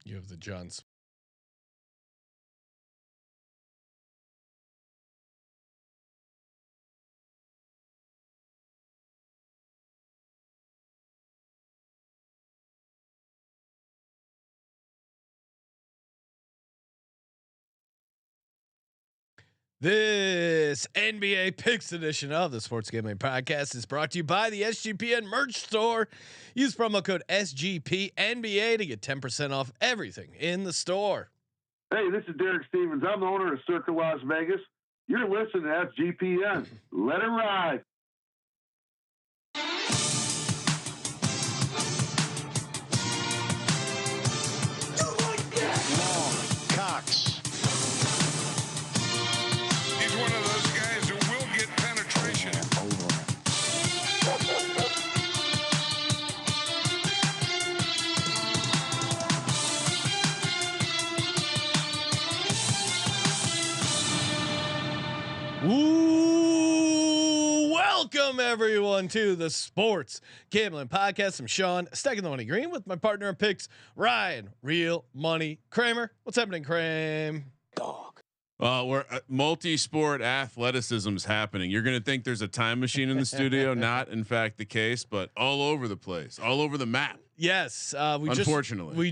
You have the Johns. This NBA Picks edition of the Sports Gambling Podcast is brought to you by the SGPN merch store. Use promo code SGPNBA to get 10% off everything in the store. Hey, this is Derek Stevens. I'm the owner of Circa Las Vegas. You're listening to SGPN. Let it ride. One of those guys who will get penetration. Ooh, welcome everyone to the Sports Gambling Podcast. I'm Sean, stacking the money green with my partner in picks, Ryan, Real Money Kramer. What's happening, Kramer? We're multi-sport athleticism is happening. You're going to think there's a time machine in the studio. Not in fact the case, but all over the place, all over the map. Yes. We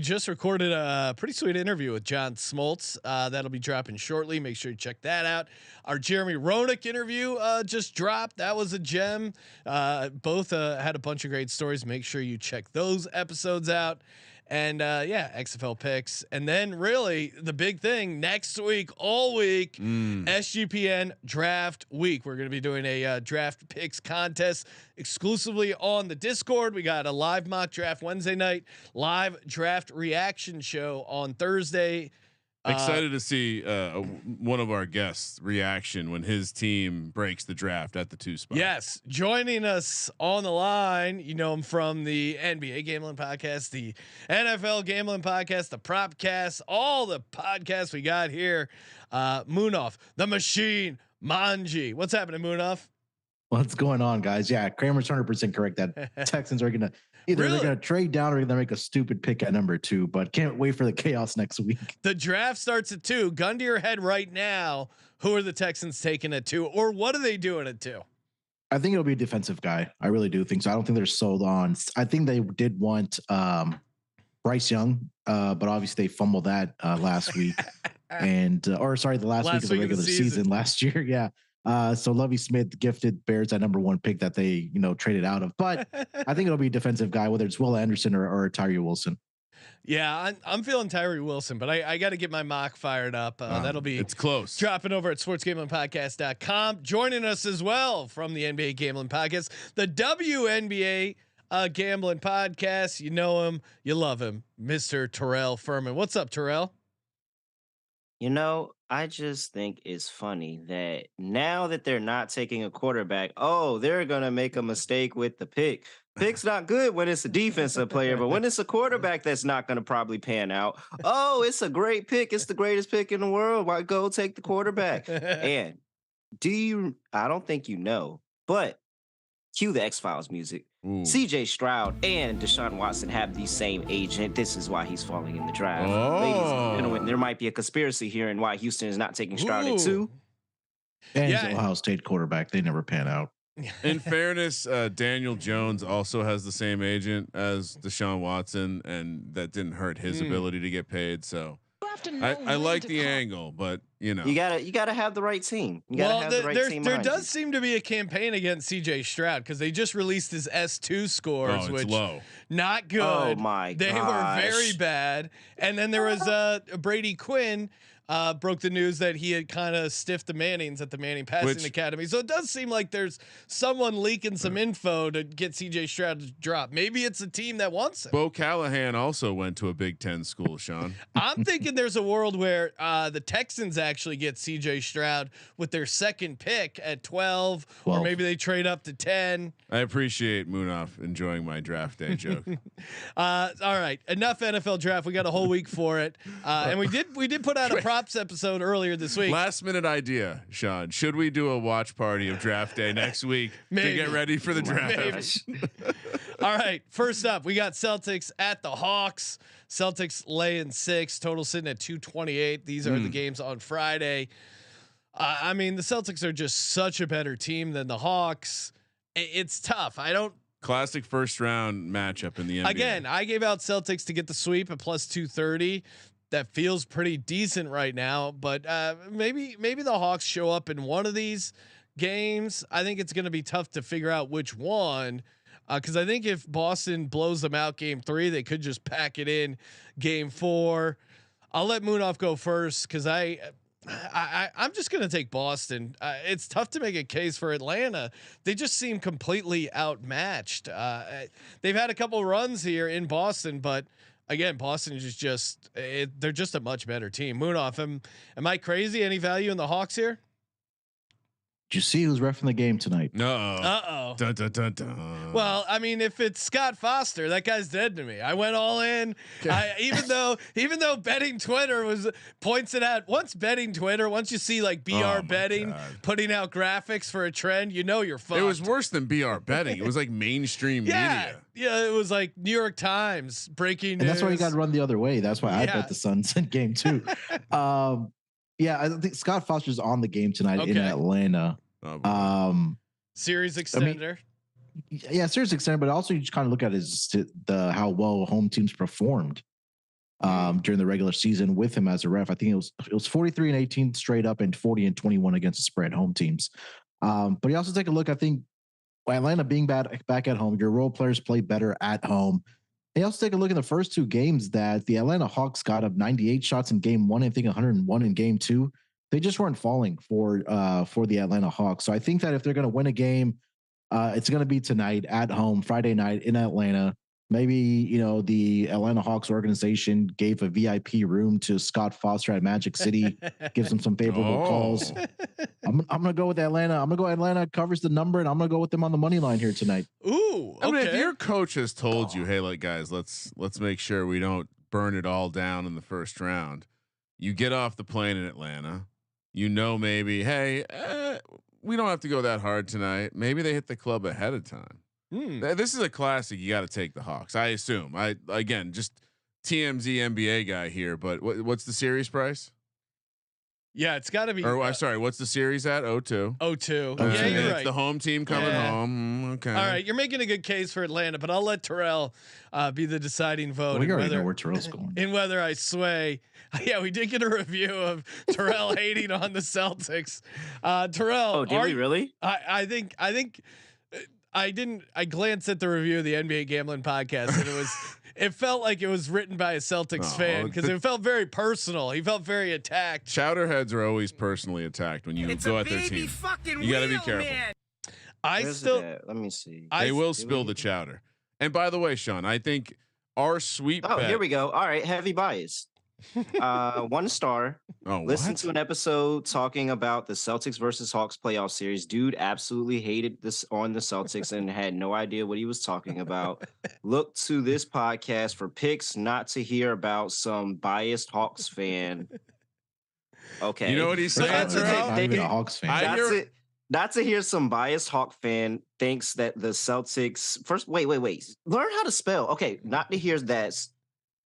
just recorded a pretty sweet interview with John Smoltz. That'll be dropping shortly. Make sure you check that out. Our Jeremy Roenick interview just dropped. That was a gem. Both had a bunch of great stories. Make sure you check those episodes out. And XFL picks, and then really the big thing next week, all week, SGPN draft week. We're going to be doing a draft picks contest exclusively on the Discord. We got a live mock draft Wednesday night, live draft reaction show on Thursday. Excited to see one of our guests' reaction when his team breaks the draft at the 2 spot. Yes, joining us on the line, you know him from the NBA Gambling Podcast, the NFL Gambling Podcast, the Propcast, all the podcasts we got here. Munaf, the Machine, Manji. What's happening, Munaf? What's going on, guys? Yeah, Kramer's 100% correct. That Texans are gonna either they're gonna trade down or they're gonna make a stupid pick at number 2. But can't wait for the chaos next week. The draft starts at 2. Gun to your head right now. Who are the Texans taking at 2, or what are they doing at 2? I think it'll be a defensive guy. I really do think so. I don't think they're sold on. I think they did want Bryce Young, but obviously they fumbled that last week, and the last week of the regular season last year. Yeah. So Lovie Smith gifted Bears that number 1 pick that they, traded out of, but I think it'll be a defensive guy, whether it's Will Anderson or Tyree Wilson. Yeah, I'm feeling Tyree Wilson, but I got to get my mock fired up. That'll be it's close. Dropping over at sportsgamblingpodcast.com. Joining us as well from the NBA Gambling Podcast, the WNBA Gambling Podcast. You know him, you love him, Mr. Terrell Furman. What's up, Terrell? I just think it's funny that now that they're not taking a quarterback, they're going to make a mistake with the pick. Pick's not good when it's a defensive player, but when it's a quarterback that's not going to probably pan out, it's a great pick. It's the greatest pick in the world. Why go take the quarterback? And I don't think but cue the X-Files music. CJ Stroud and Deshaun Watson have the same agent. This is why he's falling in the draft. Ladies and gentlemen, there might be a conspiracy here in why Houston is not taking Stroud at 2. And Ohio State quarterback. They never pan out. In fairness, Daniel Jones also has the same agent as Deshaun Watson, and that didn't hurt his ability to get paid. So I like the angle, but you gotta have the right team. You gotta have the right team. There does seem to be a campaign against CJ Stroud because they just released his S2 scores, which low, not good. Oh my god, they were very bad. And then there was Brady Quinn. Broke the news that he had kind of stiffed the Mannings at the Manning Passing Academy. So it does seem like there's someone leaking some info to get CJ Stroud to drop. Maybe it's a team that wants him. Bo Callahan also went to a Big Ten school, Sean. I'm thinking there's a world where the Texans actually get CJ Stroud with their second pick at 12, or maybe they trade up to 10. I appreciate Munaf enjoying my draft day joke. All right, enough NFL draft. We got a whole week for it, and we did put out a props episode earlier this week. Last minute idea, Sean. Should we do a watch party of draft day next week to get ready for the draft? All right, first up, we got Celtics at the Hawks. Celtics laying 6, total sitting at 228. These are the games on Friday. I mean, the Celtics are just such a better team than the Hawks. It's tough. Classic first round matchup in the NBA. Again, I gave out Celtics to get the sweep at plus 230. That feels pretty decent right now, but maybe the Hawks show up in one of these games. I think it's going to be tough to figure out which one. Because I think if Boston blows them out game 3, they could just pack it in game 4. I'll let Munaf go first because I'm just going to take Boston. It's tough to make a case for Atlanta. They just seem completely outmatched. They've had a couple runs here in Boston, but again, Boston is they're just a much better team. Munaf, am I crazy? Any value in the Hawks here? Did you see who's reffing the game tonight? No. Dun, dun, dun, dun. Well, I mean, if it's Scott Foster, that guy's dead to me. I went all in. Even though betting Twitter points it out. Once you see like BR betting putting out graphics for a trend, you're fucked. It was worse than BR betting. It was like mainstream media. Yeah, it was like New York Times breaking news. And that's why you got to run the other way. That's why I bet the Suns in game 2. Yeah, I think Scott Foster's on the game tonight in Atlanta. Series extender. Series extender, but also you just kind of look at how well home teams performed during the regular season with him as a ref. I think it was 43-18 straight up and 40-21 against the spread home teams. But you also take a look. I think Atlanta being back at home, your role players play better at home. And you also take a look at the first 2 games that the Atlanta Hawks got up 98 shots in game 1, I think 101 in game 2. They just weren't falling for the Atlanta Hawks. So I think that if they're going to win a game, it's going to be tonight at home, Friday night in Atlanta. Maybe, the Atlanta Hawks organization gave a VIP room to Scott Foster at Magic City, gives him some favorable calls. I'm going to go with Atlanta. I'm going to go Atlanta covers the number, and I'm going to go with them on the money line here tonight. Ooh, okay. I mean, if your coach has told you, hey, like guys, let's make sure we don't burn it all down in the first round. You get off the plane in Atlanta. Maybe, hey, we don't have to go that hard tonight. Maybe they hit the club ahead of time. This is a classic. You got to take the Hawks. I assume. Again, just TMZ NBA guy here, but what's the series price? Yeah, it's got to be. Or I'm sorry, what's the series at? 0-2. 0-2. Yeah, you're it's right. the home team coming home. Okay. All right, you're making a good case for Atlanta, but I'll let Terrell be the deciding vote. We already know where Terrell's going. In whether I sway. Yeah, we did get a review of Terrell hating on the Celtics. Terrell. Oh, did we really? I think I didn't. I glanced at the review of the NBA Gambling Podcast, and it felt like it was written by a Celtics fan because it felt very personal. He felt very attacked. Chowderheads are always personally attacked when you go at their team. You got to be careful. Man. Let me see. They will spill the chowder. And by the way, Sean, I think our sweep. Oh, here we go. All right, heavy bias. 1 star. Listen to an episode talking about the Celtics versus Hawks playoff series. Dude absolutely hated this on the Celtics and had no idea what he was talking about. Look to this podcast for picks not to hear about some biased Hawks fan. Okay. You know what he's saying? Not even a Hawks fan. Not to hear some biased Hawk fan thinks that the Celtics first. Wait. Learn how to spell. Okay. Not to hear that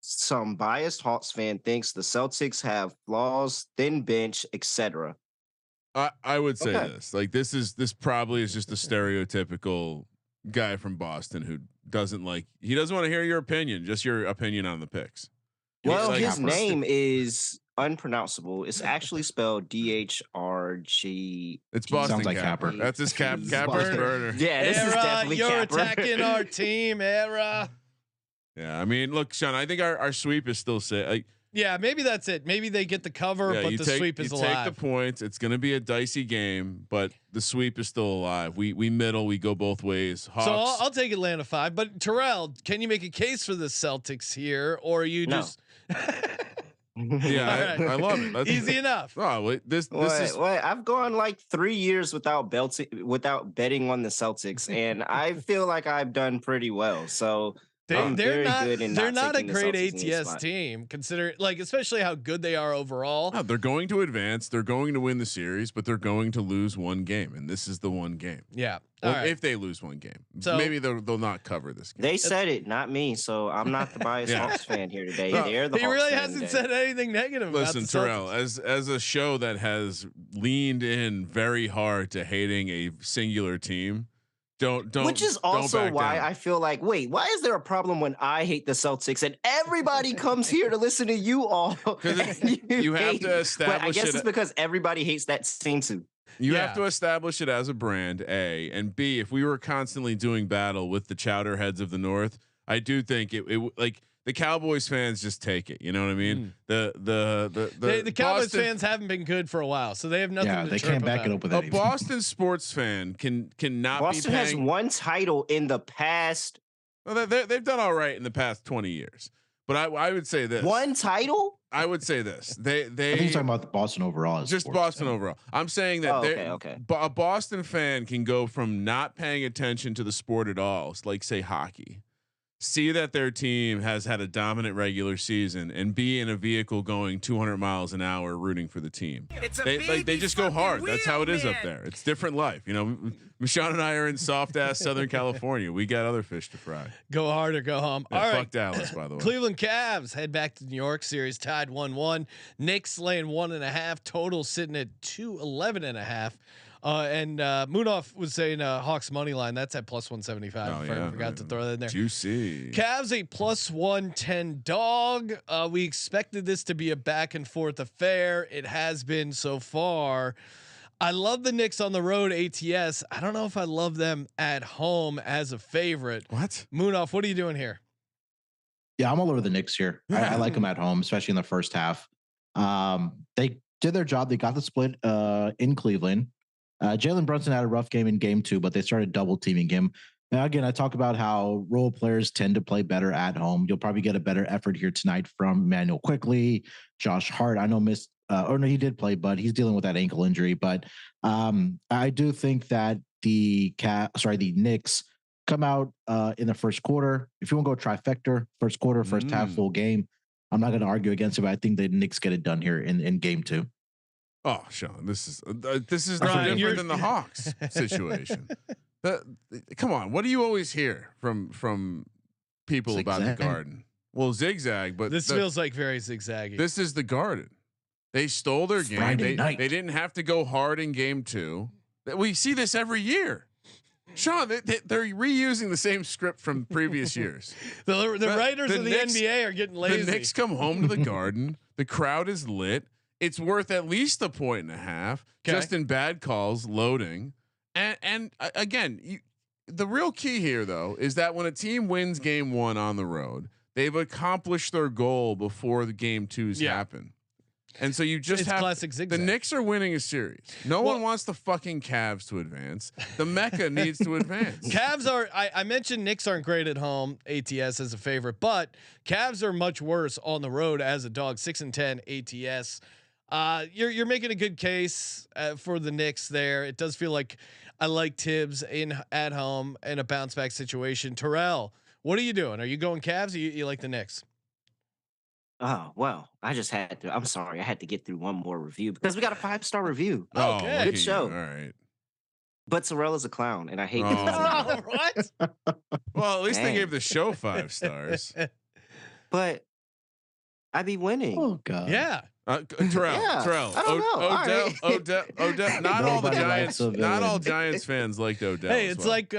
some biased Hawks fan thinks the Celtics have flaws, thin bench, etc. I would say this. Like this probably is just a stereotypical guy from Boston who doesn't want to hear your opinion, just your opinion on the picks. Well, his name is unpronounceable. It's actually spelled DHRG. It's Boston. Sounds like Capper. That's his Capper's burner. Yeah, this is definitely you're Capper. attacking our team, Era. Yeah, I mean, look, Sean, I think our sweep is still set. Yeah, maybe that's it. Maybe they get the cover, but the sweep is alive. Take the points. It's going to be a dicey game, but the sweep is still alive. We middle. We go both ways. Hawks. So I'll take Atlanta 5. But Terrell, can you make a case for the Celtics here, or are you just? Yeah, I love it. That's easy enough. Oh, wait, this is. Wait, I've gone like 3 years without betting on the Celtics, and I feel like I've done pretty well. So They're not a great Celtics ATS team, considering especially how good they are overall. No, they're going to advance. They're going to win the series, but they're going to lose one game, and this is the one game. Yeah. Or if they lose one game, so maybe they'll not cover this game. They said it, not me. So I'm not the biased Hawks fan here today. They're the he Hawks really fan hasn't today. said anything negative. Listen, about the Terrell, Celtics. as a show that has leaned in very hard to hating a singular team. Don't. Which is also why down. I feel like, wait, why is there a problem when I hate the Celtics and everybody comes here to listen to you all? You have to establish. I guess it's because everybody hates that team too. You have to establish it as a brand, A, and B. If we were constantly doing battle with the chowder heads of the North, I do think it like the Cowboys fans just take it. You know what I mean? The Cowboys fans haven't been good for a while, so they have nothing. Yeah, to they can't back it up with a anything. Boston sports fan cannot. Boston be has paying, one title in the past. Well, they've done all right in the past 20 years, but I would say this one title. I would say this. They I think you're talking about the Boston overall. Just Boston overall. I'm saying that a Boston fan can go from not paying attention to the sport at all, like say hockey, see that their team has had a dominant regular season, and be in a vehicle going 200 miles an hour rooting for the team. They just go hard. That's how it is up there. It's different life. You know, Michonne and I are in soft ass Southern California. We got other fish to fry. Go hard or go home. Yeah, All right. Fuck Dallas, by the way. Cleveland Cavs head back to New York. Series tied 1-1. Knicks laying 1.5. Total sitting at 211.5. And Munaf was saying Hawks money line. That's at plus 175. I forgot to throw that in there. Juicy. Cavs a plus 110 dog. We expected this to be a back and forth affair. It has been so far. I love the Knicks on the road ATS. I don't know if I love them at home as a favorite. What? Munaf, what are you doing here? Yeah, I'm all over the Knicks here. I like them at home, especially in the first half. They did their job. They got the split in Cleveland. Jalen Brunson had a rough game in game 2, but they started double teaming him. Now, again, I talk about how role players tend to play better at home. You'll probably get a better effort here tonight from Emmanuel Quickly, Josh Hart. I know he did play, but he's dealing with that ankle injury. But I do think that the Knicks come out in the first quarter. If you want to go trifecta, first quarter, first half, full game, I'm not going to argue against it, but I think the Knicks get it done here in game 2. Oh, Sean, this is no different than the Hawks situation. Come on, what do you always hear from people Zigzag. about the Garden? Well, zigzag, but this feels like very zigzaggy. This is the Garden. They stole their game. They didn't have to go hard in game 2. We see this every year. Sean, they're reusing the same script from previous years. the writers of the Knicks, NBA are getting lazy. The Knicks come home to the Garden. The crowd is lit. It's worth at least 1.5 points, just in bad calls, loading, and again, the real key here though is that when a team wins game 1 on the road, they've accomplished their goal before the game 2s happen. And so you just have classic zigzag. The Knicks are winning a series. No one wants the fucking Cavs to advance. The Mecca needs to advance. Cavs are. I mentioned Knicks aren't great at home. ATS as a favorite, but Cavs are much worse on the road as a dog. 6-10 ATS. You're making a good case for the Knicks there. It does feel like I like Tibbs at home in a bounce back situation. Terrell, what are you doing? Are you going Cavs or you like the Knicks? Oh, well, I just had to. I'm sorry. I had to get through one more review because we got a 5-star review. Okay. Good show. All right. But Terrell is a clown, and I hate him. What? Well, at least they gave the show 5 stars. But I be winning. Oh, God. Yeah. Terrell, I don't know. Odell. Not all the Giants. Not all Giants fans liked Odell. Hey, it's like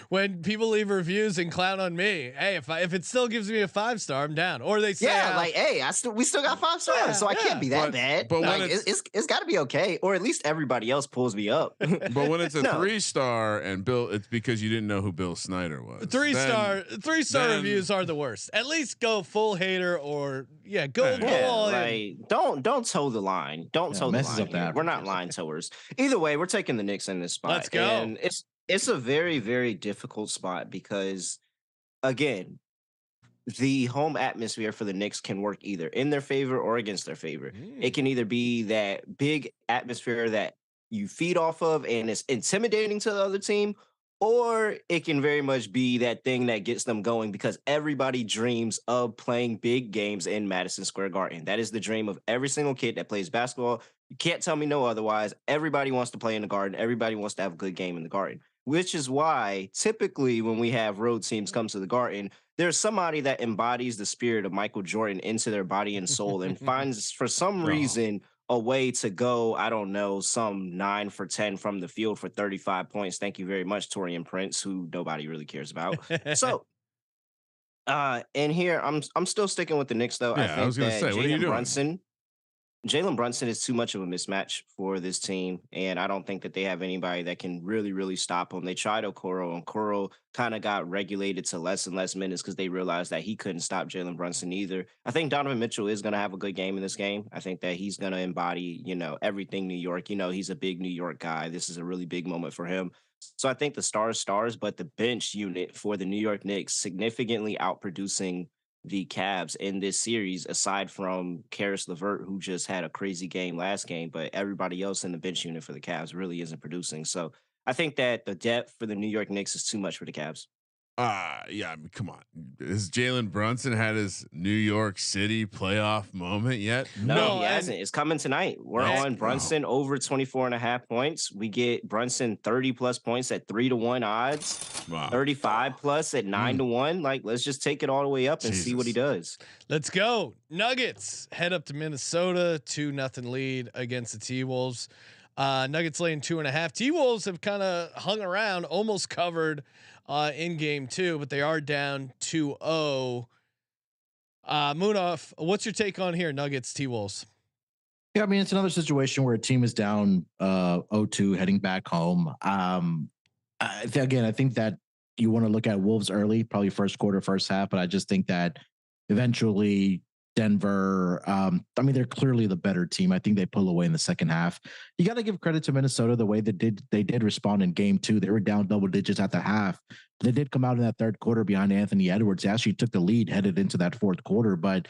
when people leave reviews and clown on me. Hey, if it still gives me a 5-star, I'm down. Or they say, hey, we still got 5 stars, so I can't be that bad. But like, when it's got to be okay, or at least everybody else pulls me up. But when it's a 3-star and Bill, it's because you didn't know who Bill Snyder was. 3-star reviews are the worst. At least go full hater or go all in. Don't toe the line. Don't toe the line. Here. We're not line towers. Either way, we're taking the Knicks in this spot. Let's go. And it's a very, very difficult spot because, again, the home atmosphere for the Knicks can work either in their favor or against their favor. It can either be that big atmosphere that you feed off of and it's intimidating to the other team, or it can very much be that thing that gets them going because everybody dreams of playing big games in Madison Square Garden. That is the dream of every single kid that plays basketball. You can't tell me no otherwise. Everybody wants to play in the Garden. Everybody wants to have a good game in the Garden, which is why typically when we have road teams come to the Garden, there's somebody that embodies the spirit of Michael Jordan into their body and soul and finds for some reason a way to go, I don't know, some 9 for 10 from the field for 35 points. Thank you very much, Torian Prince, who nobody really cares about. So and here I'm still sticking with the Knicks though. Yeah, I was gonna say, what are you doing? Jalen Brunson is too much of a mismatch for this team, and I don't think that they have anybody that can really stop him. They tried Okoro, and Okoro kind of got regulated to less and less minutes because they realized that he couldn't stop Jalen Brunson either. I think Donovan Mitchell is going to have a good game in this game. I think that he's going to embody, everything New York. He's a big New York guy. This is a really big moment for him. So I think the stars, but the bench unit for the New York Knicks significantly outproducing the Cavs in this series, aside from Karis LeVert, who just had a crazy game last game, but everybody else in the bench unit for the Cavs really isn't producing. So I think that the depth for the New York Knicks is too much for the Cavs. Yeah, I mean, come on. Has Jalen Brunson had his New York City playoff moment yet? No, he hasn't. It's coming tonight. We're on Brunson over 24.5 points. We get Brunson 30 plus points at 3-1 odds. Wow. 35 plus at 9-1. Like, let's just take it all the way up and see what he does. Let's go. Nuggets head up to Minnesota, 2-0 lead against the T-Wolves. Nuggets laying 2.5. T-Wolves have kind of hung around, almost covered in game 2, but they are down 2-0. Munaf, what's your take on here, Nuggets T-Wolves? Yeah, I mean, it's another situation where a team is down 0-2 heading back home. I think that you want to look at Wolves early, probably first quarter, first half, but I just think that eventually Denver, they're clearly the better team. I think they pull away in the second half. You got to give credit to Minnesota the way they did respond in game 2. They were down double digits at the half. They did come out in that third quarter behind Anthony Edwards. They actually took the lead headed into that fourth quarter, but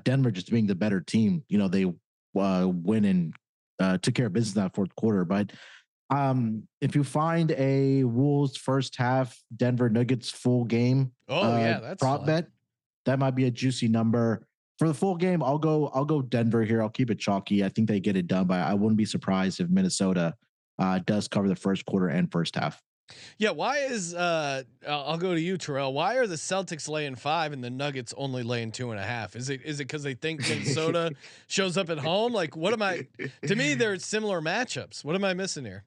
Denver just being the better team, they win and took care of business in that fourth quarter. But if you find a Wolves first half Denver Nuggets full game, that's prop fun. Bet, that might be a juicy number. For the full game, I'll go Denver here. I'll keep it chalky. I think they get it done, but I wouldn't be surprised if Minnesota does cover the first quarter and first half. Yeah, why is I'll go to you, Terrell. Why are the Celtics laying 5 and the Nuggets only laying 2.5? Is it because they think Minnesota shows up at home? Like, what am I? To me, they're similar matchups. What am I missing here?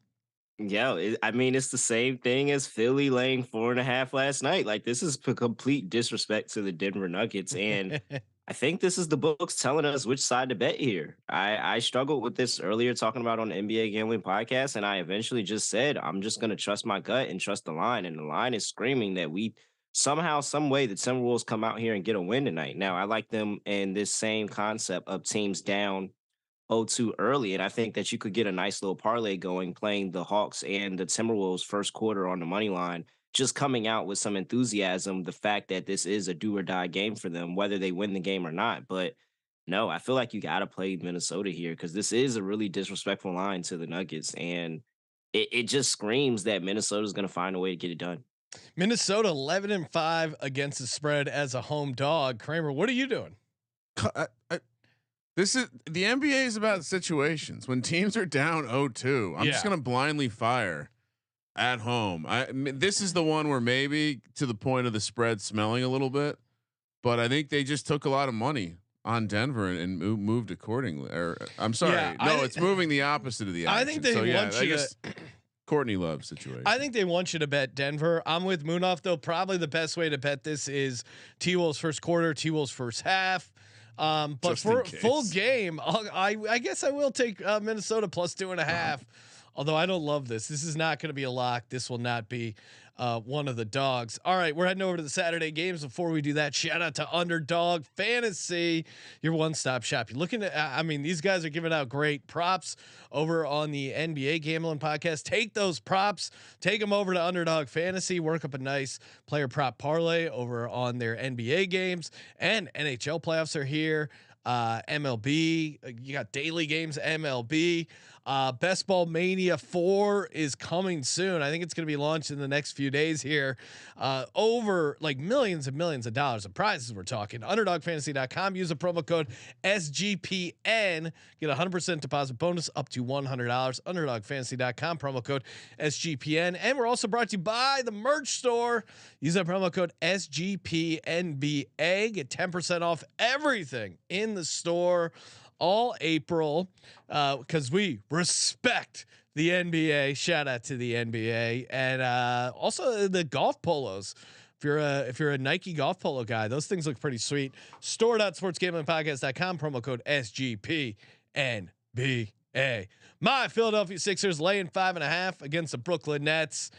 Yeah, it's the same thing as Philly laying 4.5 last night. Like, this is a complete disrespect to the Denver Nuggets, and I think this is the books telling us which side to bet here. I struggled with this earlier talking about on the NBA Gambling Podcast, and I eventually just said, I'm just going to trust my gut and trust the line. And the line is screaming that we somehow, some way, the Timberwolves come out here and get a win tonight. Now, I like them in this same concept of teams down 0-2 early, and I think that you could get a nice little parlay going playing the Hawks and the Timberwolves first quarter on the money line, just coming out with some enthusiasm, the fact that this is a do or die game for them, whether they win the game or not. But no, I feel like you got to play Minnesota here because this is a really disrespectful line to the Nuggets, and it just screams that Minnesota is going to find a way to get it done. Minnesota 11-5 against the spread as a home dog. Kramer, what are you doing? This is the NBA is about situations when teams are down 0-2. I'm just going to blindly fire at home. This is the one where maybe to the point of the spread smelling a little bit, but I think they just took a lot of money on Denver and moved accordingly. Or I'm sorry, it's moving the opposite of the action. I think they want you to. Courtney Love situation. I think they want you to bet Denver. I'm with Munaf though. Probably the best way to bet this is T-Wolves first quarter, T-Wolves first half. But just for full game, I guess I will take Minnesota plus 2.5. Although I don't love this. This is not going to be a lock. This will not be one of the dogs. All right, we're heading over to the Saturday games. Before we do that, shout out to Underdog Fantasy, your one-stop shop. You're looking at, these guys are giving out great props over on the NBA Gambling Podcast. Take those props, take them over to Underdog Fantasy, work up a nice player prop parlay over on their NBA games, and NHL playoffs are here. MLB, you got daily games, MLB. Best Ball Mania 4 is coming soon. I think it's going to be launched in the next few days here. Over like millions and millions of dollars of prizes we're talking. UnderdogFantasy.com. Use the promo code SGPN. Get a 100% deposit bonus up to $100. UnderdogFantasy.com. Promo code SGPN. And we're also brought to you by the merch store. Use that promo code SGPNBA. Get 10% off everything in the store all April, because we respect the NBA. Shout out to the NBA, and also the golf polos. If you're a Nike golf polo guy, those things look pretty sweet. Store.sportsgamblingpodcast.com. Promo code SGPNBA. My Philadelphia Sixers laying 5.5 against the Brooklyn Nets.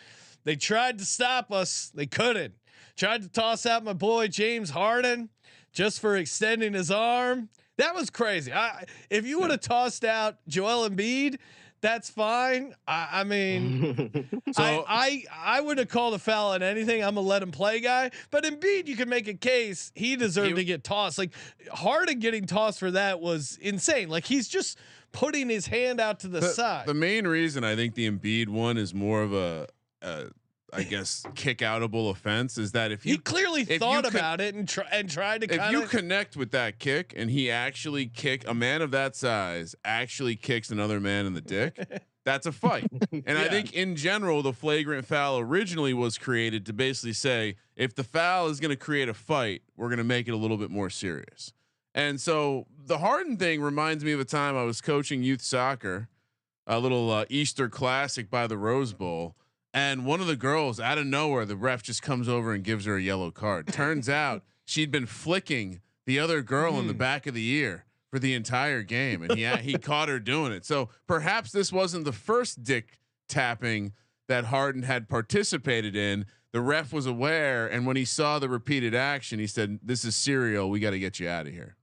They tried to stop us. They couldn't. Tried to toss out my boy James Harden just for extending his arm. That was crazy. If you would have tossed out Joel Embiid, that's fine. I mean, so I would have called a foul on anything. I'm a let him play guy, but Embiid, you can make a case he deserved to get tossed. Like Harden getting tossed for that was insane. Like he's just putting his hand out to the side. The main reason I think the Embiid one is more of a I guess kick outable offense is that if you he clearly thought about it and tried to. If you connect with that kick and he actually a man of that size actually kicks another man in the dick, that's a fight. And I think in general the flagrant foul originally was created to basically say if the foul is going to create a fight, we're going to make it a little bit more serious. And so the Harden thing reminds me of a time I was coaching youth soccer, a little Easter classic by the Rose Bowl. And one of the girls out of nowhere, the ref just comes over and gives her a yellow card. Turns out she'd been flicking the other girl in the back of the ear for the entire game. And he caught her doing it. So perhaps this wasn't the first dick tapping that Harden had participated in. The ref was aware. And when he saw the repeated action, he said, "This is serial. We got to get you out of here."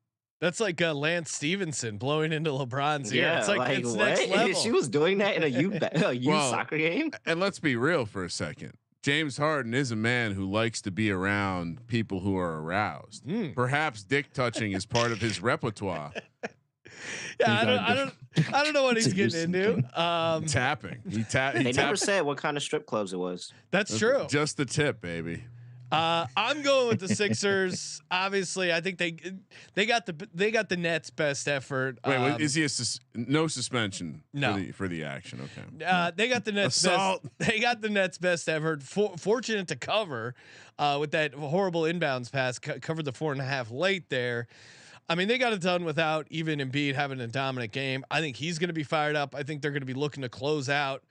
That's like Lance Stevenson blowing into LeBron's ear. Yeah, it's like it's next level. She was doing that in a youth soccer game. And let's be real for a second. James Harden is a man who likes to be around people who are aroused. Perhaps dick touching is part of his repertoire. Yeah, I don't know what he's getting into. Tapping. They never said what kind of strip clubs it was. That's true. Just the tip, baby. I'm going with the Sixers. Obviously, I think they got the Nets' best effort. Wait, is he no suspension? No. for the action. Okay. They got the Nets. They got the Nets' best effort. Fortunate to cover with that horrible inbounds pass. Covered the 4.5 late there. I mean, they got it done without even Embiid having a dominant game. I think he's going to be fired up. I think they're going to be looking to close out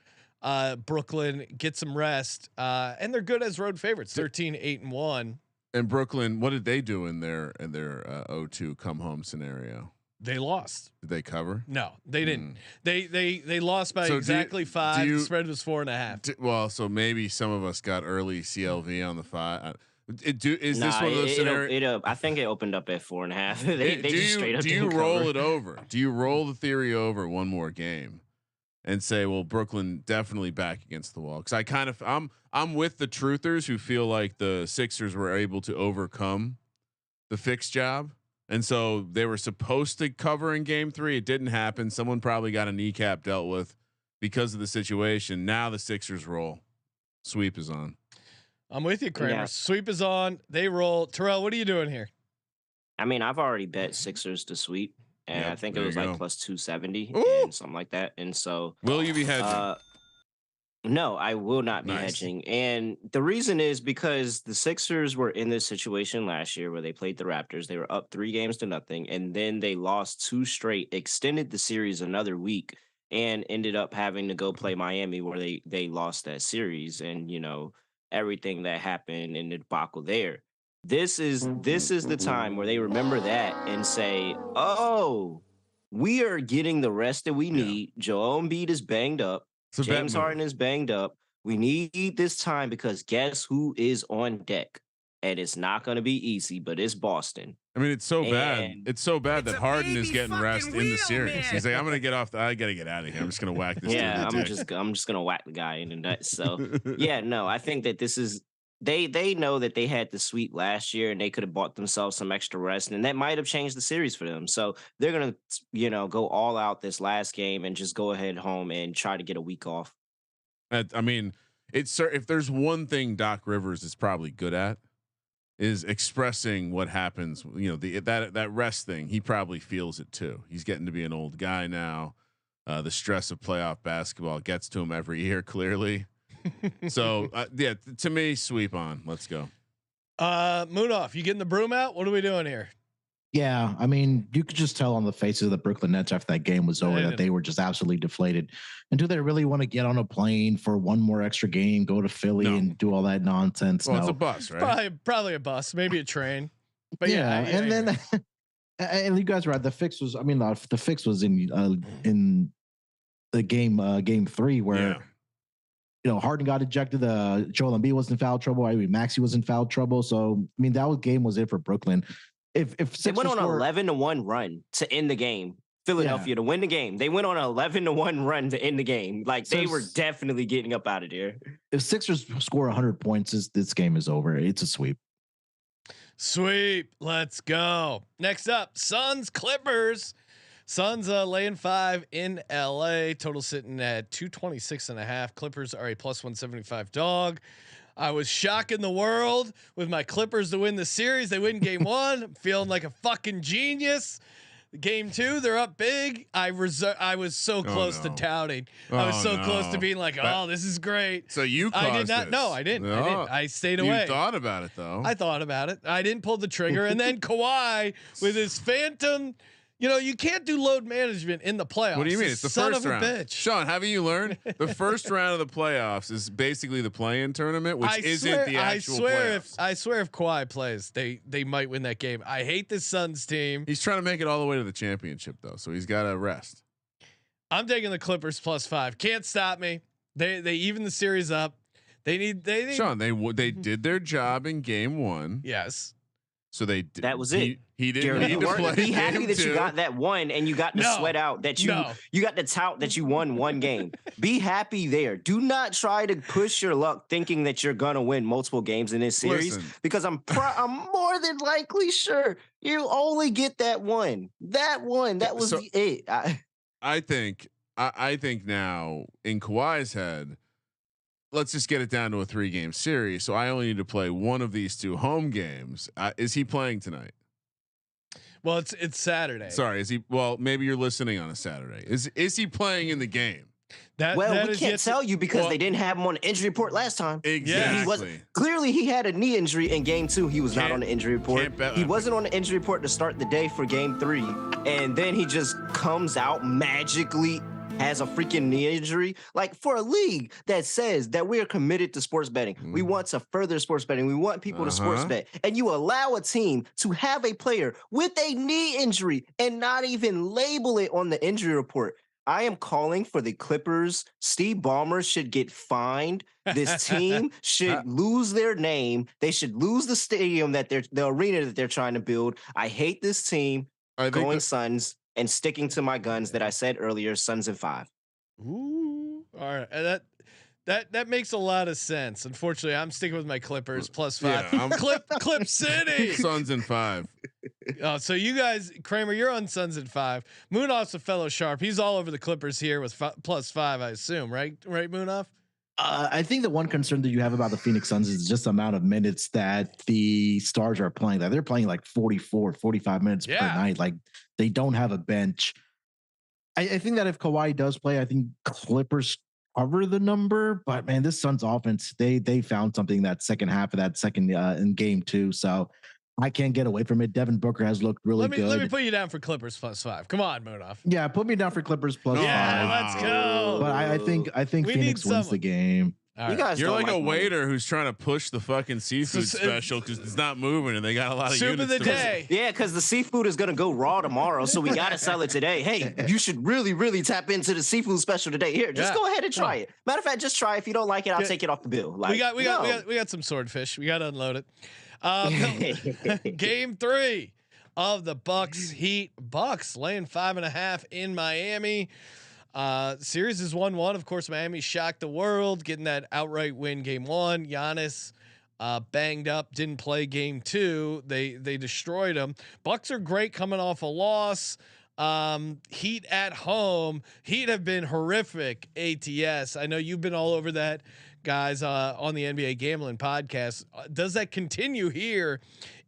Brooklyn, get some rest, and they're good as road favorites. 13-8-1. And Brooklyn, what did they do in their 0-2 come home scenario? They lost. Did they cover? No, they didn't. They lost by exactly 5. The spread was 4.5. Well, so maybe some of us got early CLV on the 5. Is this one of those scenarios? I think it opened up at 4.5. they just straight up. Do you roll it over? Do you roll the theory over one more game? And say, well, Brooklyn definitely back against the wall, because I'm with the truthers who feel like the Sixers were able to overcome the fixed job, and so they were supposed to cover in Game 3. It didn't happen. Someone probably got a kneecap dealt with because of the situation. Now the Sixers roll. Sweep is on. I'm with you, Kramer. Yeah. Sweep is on. They roll. Terrell, what are you doing here? I mean, I've already bet Sixers to sweep. And I think it was like plus 270 and something like that. And so, will you be hedging? No, I will not be hedging. And the reason is because the Sixers were in this situation last year where they played the Raptors. They were up 3-0, and then they lost 2 straight, extended the series another week, and ended up having to go play Miami, where they lost that series, and everything that happened in the debacle there. This is the time where they remember that and say, "Oh, we are getting the rest that we need. Joel Embiid is banged up. James Harden is banged up. We need this time because guess who is on deck? And it's not going to be easy, but it's Boston." I mean, it's so bad. It's so bad that Harden is getting rest in the series. Man. He's like, "I'm going to get off. I got to get out of here. I'm just going to whack this." Yeah, I'm just going to whack the guy in the nuts. So yeah, no, I think that this is they know that they had the sweep last year and they could have bought themselves some extra rest, and that might have changed the series for them. So they're gonna, go all out this last game and just go ahead home and try to get a week off. I mean, if there's one thing Doc Rivers is probably good at, is expressing what happens. That rest thing. He probably feels it too. He's getting to be an old guy now. The stress of playoff basketball gets to him every year, clearly. So to me, sweep on. Let's go. Munaf, you getting the broom out? What are we doing here? Yeah, I mean, you could just tell on the faces of the Brooklyn Nets after that game was over that they were just absolutely deflated. And do they really want to get on a plane for one more extra game, go to Philly and do all that nonsense? Well, it's a bus, right? Probably a bus, maybe a train. But then and you guys were right. The fix was, the fix was in the game 3 where Harden got ejected. Joel Embiid was in foul trouble. I mean, Maxey was in foul trouble. So that game was it for Brooklyn. If they went on an 11-1 run to end the game, Philadelphia to win the game, they went on an 11-1 run to end the game. Like they were definitely getting up out of there. If Sixers score 100 points, this game is over. It's a sweep. Sweep. Let's go. Next up, Suns Clippers. Suns laying 5 in LA. Total sitting at 226.5. Clippers are a +175 dog. I was shocking the world with my Clippers to win the series. They win game 1. I'm feeling like a fucking genius. Game 2, they're up big. I was so close to touting. I was so close to being like, this is great. So you caused I did not. this. No, I didn't. I didn't. I stayed away. You thought about it though. I thought about it. I didn't pull the trigger. And then Kawhi with his phantom. You can't do load management in the playoffs. What do you mean? It's the first round. Bitch. Sean, haven't you learned? The first round of the playoffs is basically the play-in tournament, which isn't the actual playoffs. I swear if Kawhi plays, they might win that game. I hate the Suns team. He's trying to make it all the way to the championship though, so he's got to rest. I'm taking the Clippers +5. Can't stop me. They even the series up. They need Sean, they did their job in game 1. Yes. So that was it. He didn't need to play. Be happy that 2. you got that one and you got to sweat out that you got to tout that you won one game. Be happy there. Do not try to push your luck thinking that you're gonna win multiple games in this series because I'm more than likely sure you only get that one. That was it. I think now in Kawhi's head, let's just get it down to a 3-game series. So I only need to play one of these 2 home games. Is he playing tonight? Well, it's Saturday. Sorry, is he? Well, maybe you're listening on a Saturday. Is he playing in the game? We can't tell you because they didn't have him on the injury report last time. Exactly. Clearly, he had a knee injury in game 2. He was not on the injury report. He wasn't on the injury report to start the day for game 3, and then he just comes out magically. Has a freaking knee injury. Like for a league that says that we are committed to sports betting, we want to further sports betting. We want people to sports bet, and you allow a team to have a player with a knee injury and not even label it on the injury report. I am calling for the Clippers. Steve Ballmer should get fined. This team should lose their name. They should lose the stadium the arena that they're trying to build. I hate this team. Going Suns. And sticking to my guns that I said earlier, Suns in 5. Ooh, all right. That makes a lot of sense. Unfortunately, I'm sticking with my Clippers +5. Yeah, Clip City. Suns in 5. So you guys, Kramer, you're on Suns in 5. Munaf's a fellow sharp. He's all over the Clippers here with +5. I assume, right? Right, Munaf. I think the one concern that you have about the Phoenix Suns is just the amount of minutes that the stars are playing. That they're playing like 44, 45 minutes per night. Like they don't have a bench. I think that if Kawhi does play, I think Clippers cover the number. But man, this Suns offense, they found something that second half of that second in game 2. So I can't get away from it. Devin Booker has looked really good. Let me put you down for Clippers +5. Come on, Munaf. Yeah, put me down for Clippers +5. Yeah, let's go. But I think Phoenix wins the game. Right. You're like a waiter who's trying to push the fucking seafood special because it's not moving and they got a lot of soup units of the day. Yeah, because the seafood is gonna go raw tomorrow, so we gotta sell it today. Hey, you should really tap into the seafood special today. Here, just go ahead and try it. Matter of fact, just try. If you don't like it, I'll take it off the bill. Like, we got some swordfish. We got to unload it. Game 3 of the Bucks Heat. Bucks laying 5.5 in Miami. Series is 1-1. Of course, Miami shocked the world, getting that outright win game 1. Giannis banged up, didn't play game 2. They destroyed them. Bucks are great coming off a loss. Heat at home. Heat have been horrific. ATS. I know you've been all over that, guys, on the NBA Gambling Podcast. Does that continue here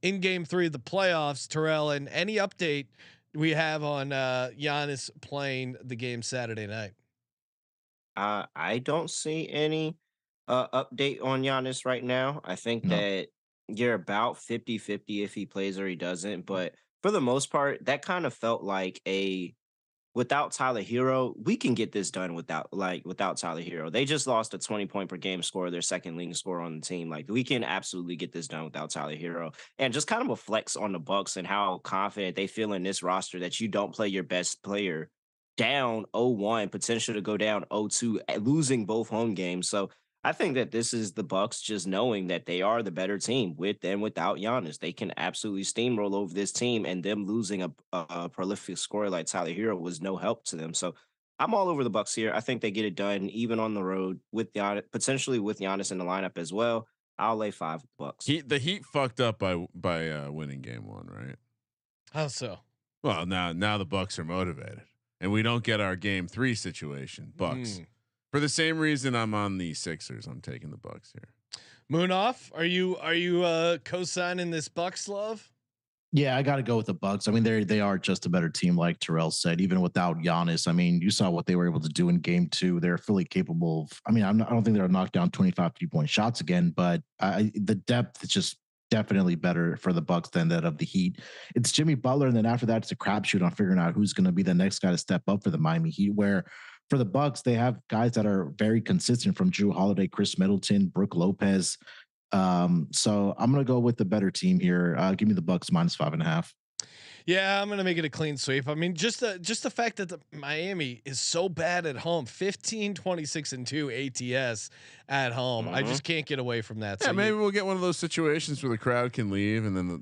in Game 3 of the playoffs, Terrell? And any update we have on Giannis playing the game Saturday night? I don't see any update on Giannis right now. I think that you're about 50-50 if he plays or he doesn't. But for the most part, that kind of felt like without Tyler Hero, we can get this done without Tyler Hero. They just lost a 20-point per game score, their second leading scorer on the team. Like, we can absolutely get this done without Tyler Hero. And just kind of a flex on the Bucks and how confident they feel in this roster that you don't play your best player down 0-1, potential to go down 0-2, losing both home games. So I think that this is the Bucks just knowing that they are the better team with and without Giannis. They can absolutely steamroll over this team, and them losing a prolific scorer like Tyler Hero was no help to them. So I'm all over the Bucks here. I think they get it done even on the road with Giannis, potentially with Giannis in the lineup as well. I'll lay 5 Bucks. The Heat fucked up by winning game 1, right? How so? Well, now the Bucks are motivated. And we don't get our game 3 situation. Bucks. For the same reason I'm on the Sixers, I'm taking the Bucks here. Munaf, are you co-signing this Bucks love? Yeah, I got to go with the Bucks. I mean, they are just a better team, like Terrell said. Even without Giannis, I mean, you saw what they were able to do in Game 2. They're fully capable of. I mean, I don't think they'll knock down 25 3-point shots again, but the depth is just definitely better for the Bucks than that of the Heat. It's Jimmy Butler, and then after that, it's a crapshoot on figuring out who's going to be the next guy to step up for the Miami Heat. Where for the Bucks, they have guys that are very consistent, from Drew Holiday, Chris Middleton, Brooke Lopez. So I'm going to go with the better team here. Give me the Bucks -5.5. Yeah, I'm gonna make it a clean sweep. I mean, just the fact that the Miami is so bad at home, 15-26-2 ATS at home. I just can't get away from that. Yeah, so maybe we'll get one of those situations where the crowd can leave, and then the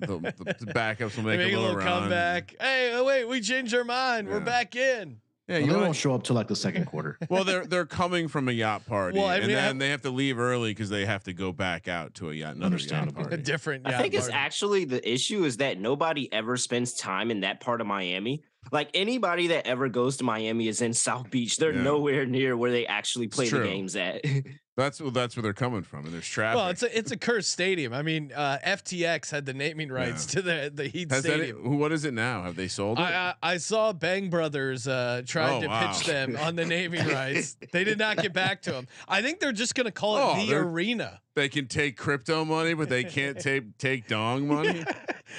backups will make a little comeback. Hey, wait, we changed our mind. Yeah. We're back in. Yeah, you won't show up till like the second quarter. Well, they're coming from a yacht party, and then they have to leave early because they have to go back out to another yacht party. A different. I think it's actually the issue is that nobody ever spends time in that part of Miami. Like, anybody that ever goes to Miami is in South Beach. They're nowhere near where they actually play the games at. That's where they're coming from, and there's traffic. Well, it's a cursed stadium. I mean, FTX had the naming rights to the Heat stadium. What is it now? Have they sold it? I saw Bang Brothers tried to pitch them on the naming rights. They did not get back to them. I think they're just going to call it the arena. They can take crypto money, but they can't take dong money.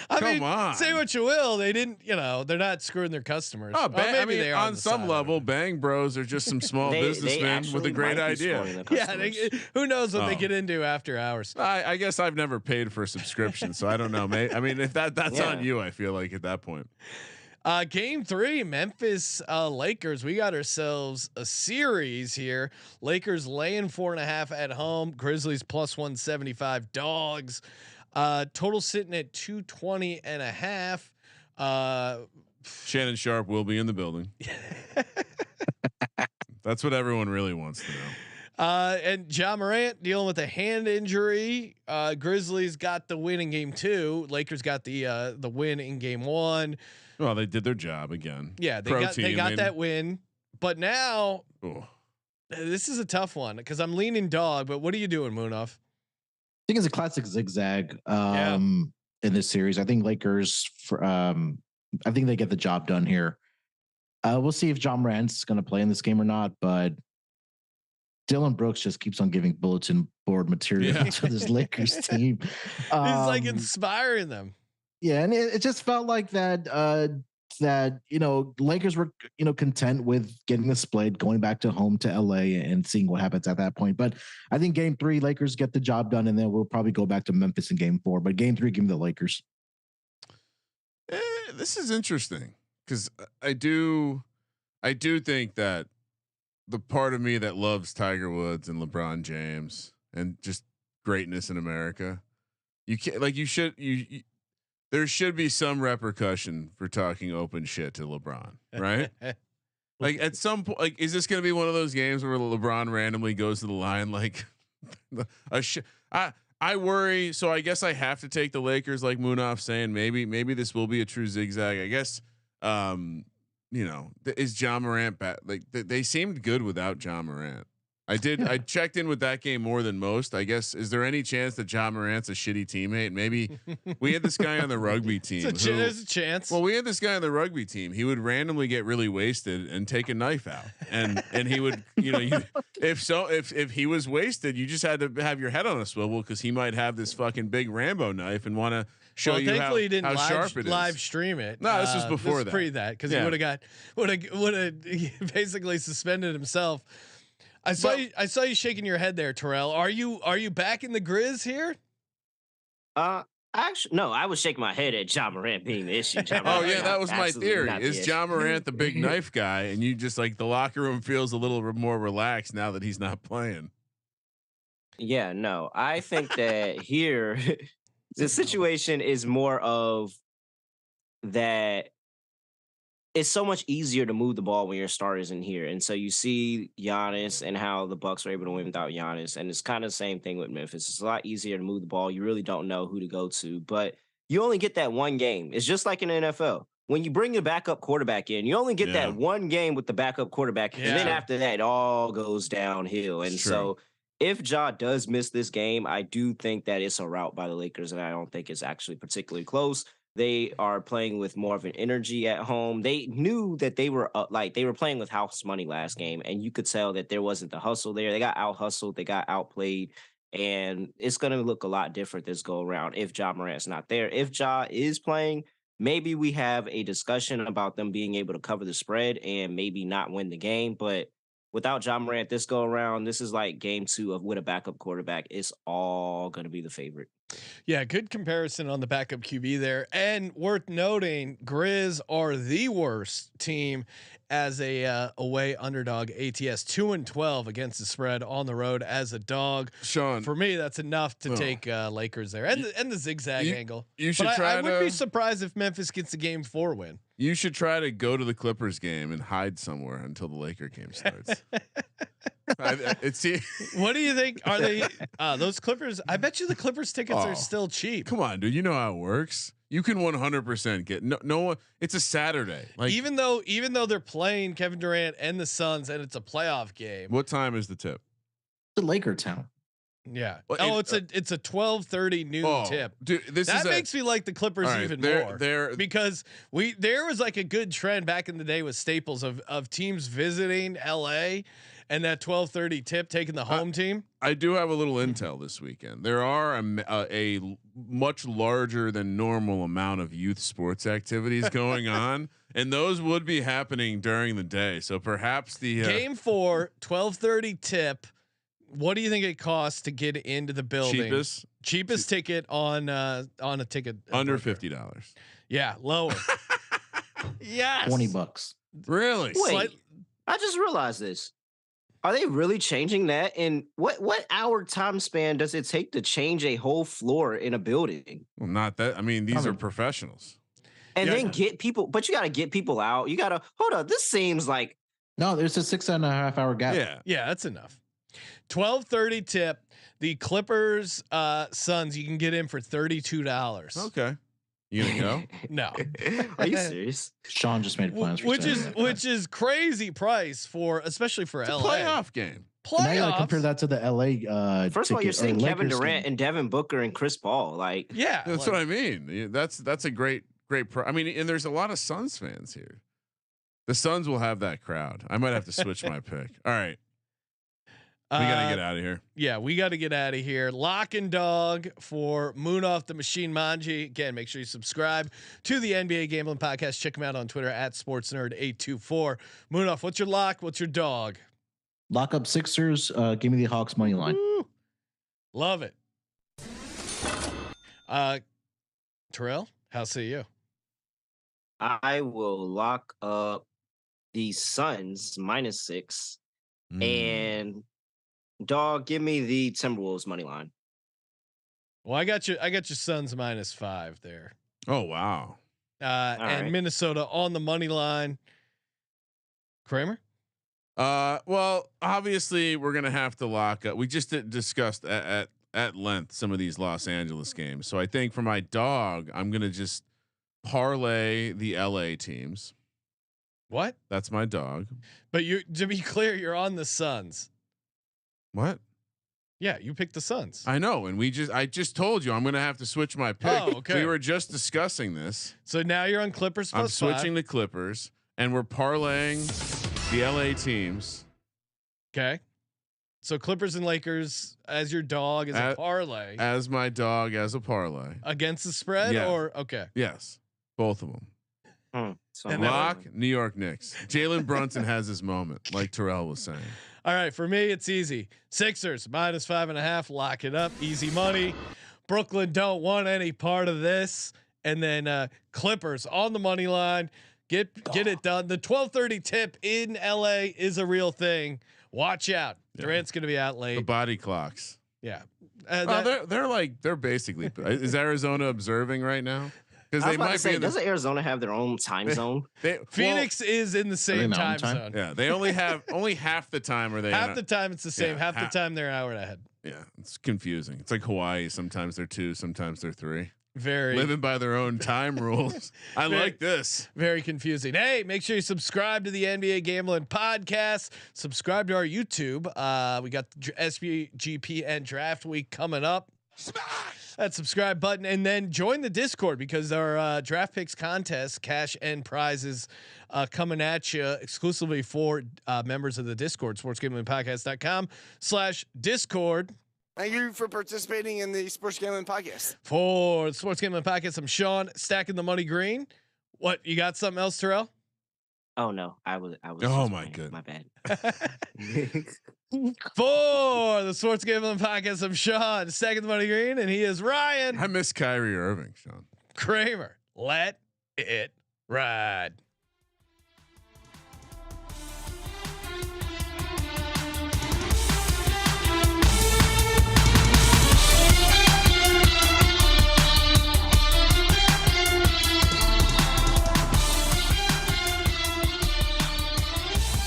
Come on. Say what you will. They didn't, they're not screwing their customers. Oh, maybe they are on some level. Bang Bros are just some small businessmen with a great idea. Yeah, who knows what they get into after hours. I guess I've never paid for a subscription, so I don't know. I mean, if that's on you, I feel like at that point. Game 3, Memphis Lakers. We got ourselves a series here. Lakers laying 4.5 at home. Grizzlies +175 dogs. Total sitting at 220.5. Shannon Sharp will be in the building. That's what everyone really wants to know. And Ja Morant dealing with a hand injury. Grizzlies got the win in Game 2. Lakers got the win in Game 1. Well, they did their job again. Yeah, they got that win. But now, this is a tough one because I'm leaning dog. But what are you doing, Munaf? I think it's a classic zigzag in this series. I think Lakers, I think they get the job done here. We'll see if Ja Morant's going to play in this game or not, but Dylan Brooks just keeps on giving bulletin board material to this Lakers team. He's like inspiring them. Yeah, and it just felt like that Lakers were content with getting the split, going back to home to LA and seeing what happens at that point. But I think Game 3, Lakers get the job done, and then we'll probably go back to Memphis in Game 4. But Game 3, give me the Lakers. This is interesting because I do think that the part of me that loves Tiger Woods and LeBron James and just greatness in America, you can't there should be some repercussion for talking open shit to LeBron, right? Like at some point, like, is this going to be one of those games where LeBron randomly goes to the line like I worry. So I guess I have to take the Lakers, like Munaf saying. Maybe this will be a true zigzag. I guess. Is Ja Morant back? Like they seemed good without Ja Morant. I checked in with that game more than most. I guess, is there any chance that Ja Morant's a shitty teammate? Maybe we had this guy on the rugby team. There's a chance. Well, we had this guy on the rugby team. He would randomly get really wasted and take a knife out, and he would, if he was wasted, you just had to have your head on a swivel because he might have this fucking big Rambo knife and want to show you how, he didn't sharp it is. Live stream it. No, this was before that. Pre that because he would have basically suspended himself. I saw you shaking your head there, Terrell. Are you back in the Grizz here? Actually, no. I was shaking my head at Ja Morant being the issue. That was my theory. Is Ja Morant the big knife guy, and you just like the locker room feels a little more relaxed now that he's not playing? Yeah, no. I think that here the situation is more of that. It's so much easier to move the ball when your starters in here. And so you see Giannis and how the Bucks are able to win without Giannis. And it's kind of the same thing with Memphis. It's a lot easier to move the ball. You really don't know who to go to, but you only get that one game. It's just like in the NFL. When you bring your backup quarterback in, you only get that one game with the backup quarterback. And then after that, it all goes downhill. And so if Ja does miss this game, I do think that it's a rout by the Lakers. And I don't think it's actually particularly close. They are playing with more of an energy at home. They knew that they were they were playing with house money last game, and you could tell that there wasn't the hustle there. They got out hustled, they got outplayed, and it's going to look a lot different this go around if Ja Morant's not there. If Ja is playing, maybe we have a discussion about them being able to cover the spread and maybe not win the game. But without Ja Morant this go around, this is like game 2 of with a backup quarterback. It's all going to be the favorite. Yeah, good comparison on the backup QB there. And worth noting, Grizz are the worst team as a away underdog ATS, 2-12 against the spread on the road as a dog. Sean, for me, that's enough to take Lakers there and the zigzag angle. You should I would be surprised if Memphis gets a game 4 win. You should try to go to the Clippers game and hide somewhere until the Laker game starts. What do you think? Are they those Clippers? I bet you the Clippers tickets are still cheap. Come on, dude. You know how it works. You can 100% get no one. It's a Saturday. Like even though they're playing Kevin Durant and the Suns and it's a playoff game. What time is the tip? The Laker town. Yeah. Well, it's a 12:30 noon tip. Dude, that makes me like the Clippers even more. Because there was like a good trend back in the day with Staples of teams visiting LA and that 12:30 tip taking the home team. I do have a little intel this weekend. There are a much larger than normal amount of youth sports activities going on, and those would be happening during the day. So perhaps the game 4 12:30 tip. What do you think it costs to get into the building? Cheapest ticket on a ticket under $50. Yeah, lower. Yes, $20. Really? Wait, I just realized this. Are they really changing that? And what hour time span does it take to change a whole floor in a building? Well, not that. I mean, these are professionals. And then get people, but you got to get people out. You got to hold on. This seems like there's a 6.5 hour gap. Yeah, that's enough. 12:30 tip. The Clippers Suns you can get in for $32. Okay. You gonna go? No. Are you serious? Sean just made plans for which is crazy price especially for LA. Playoff game. Now you gotta compare that to the LA First of all, you're saying Kevin Durant and Devin Booker and Chris Paul. Like that's what I mean. That's a great I mean, and there's a lot of Suns fans here. The Suns will have that crowd. I might have to switch my pick. All right. We gotta get out of here. Yeah, we got to get out of here. Lock and dog for Munaf the Machine Manji. Again, make sure you subscribe to the NBA Gambling Podcast. Check him out on Twitter at SportsNerd824. Munaf, what's your lock? What's your dog? Lock up Sixers. Give me the Hawks money line. Woo. Love it. Terrell, how say you? I will lock up the Suns -6 and. Dog, give me the Timberwolves money line. Well, I got your Suns -5 there. Oh wow! And right. Minnesota on the money line. Kramer. Well, obviously we're gonna have to lock up. We just discussed at at length some of these Los Angeles games. So I think for my dog, I'm gonna just parlay the LA teams. What? That's my dog. But to be clear, you're on the Suns. What? Yeah, you picked the Suns. I know, and I just told you I'm gonna have to switch my pick. Oh, okay. We were just discussing this. So now you're on Clippers. I'm switching to Clippers, and we're parlaying the LA teams. Okay. So Clippers and Lakers as your dog as a parlay. As my dog as a parlay. Against the spread or okay. Yes. Both of them. So and lock New York Knicks. Jalen Brunson has his moment, like Terrell was saying. All right, for me it's easy. Sixers -5.5. Lock it up, easy money. Brooklyn don't want any part of this, and then Clippers on the money line. Get it done. The 12:30 tip in LA is a real thing. Watch out. Durant's going to be out late. The body clocks. Yeah. They're basically. Is Arizona observing right now? Because they might say, doesn't Arizona have their own time zone? Phoenix is in the same time zone. Yeah, they only have half the time. Are they half the time it's the same. Yeah, half the time they're an hour ahead. Yeah, it's confusing. It's like Hawaii. Sometimes they're 2, sometimes they're 3. Very living by their own time rules. I like this. Very confusing. Hey, make sure you subscribe to the NBA Gambling Podcast. Subscribe to our YouTube. We got the SBGPN Draft Week coming up. Smash that subscribe button and then join the Discord because our draft picks contest, cash and prizes coming at you exclusively for members of the Discord. sportsgamblingpodcast.com/Discord. Thank you for participating in the Sports Gambling Podcast. For the Sports Gambling Podcast, I'm Sean, stacking the money green. What, you got something else, Terrell? Oh no, I was. Oh my god, my bad. For the Sports Gambling Podcast, I'm Sean, stacking the money green, and he is Ryan. I miss Kyrie Irving, Sean Kramer. Let it ride.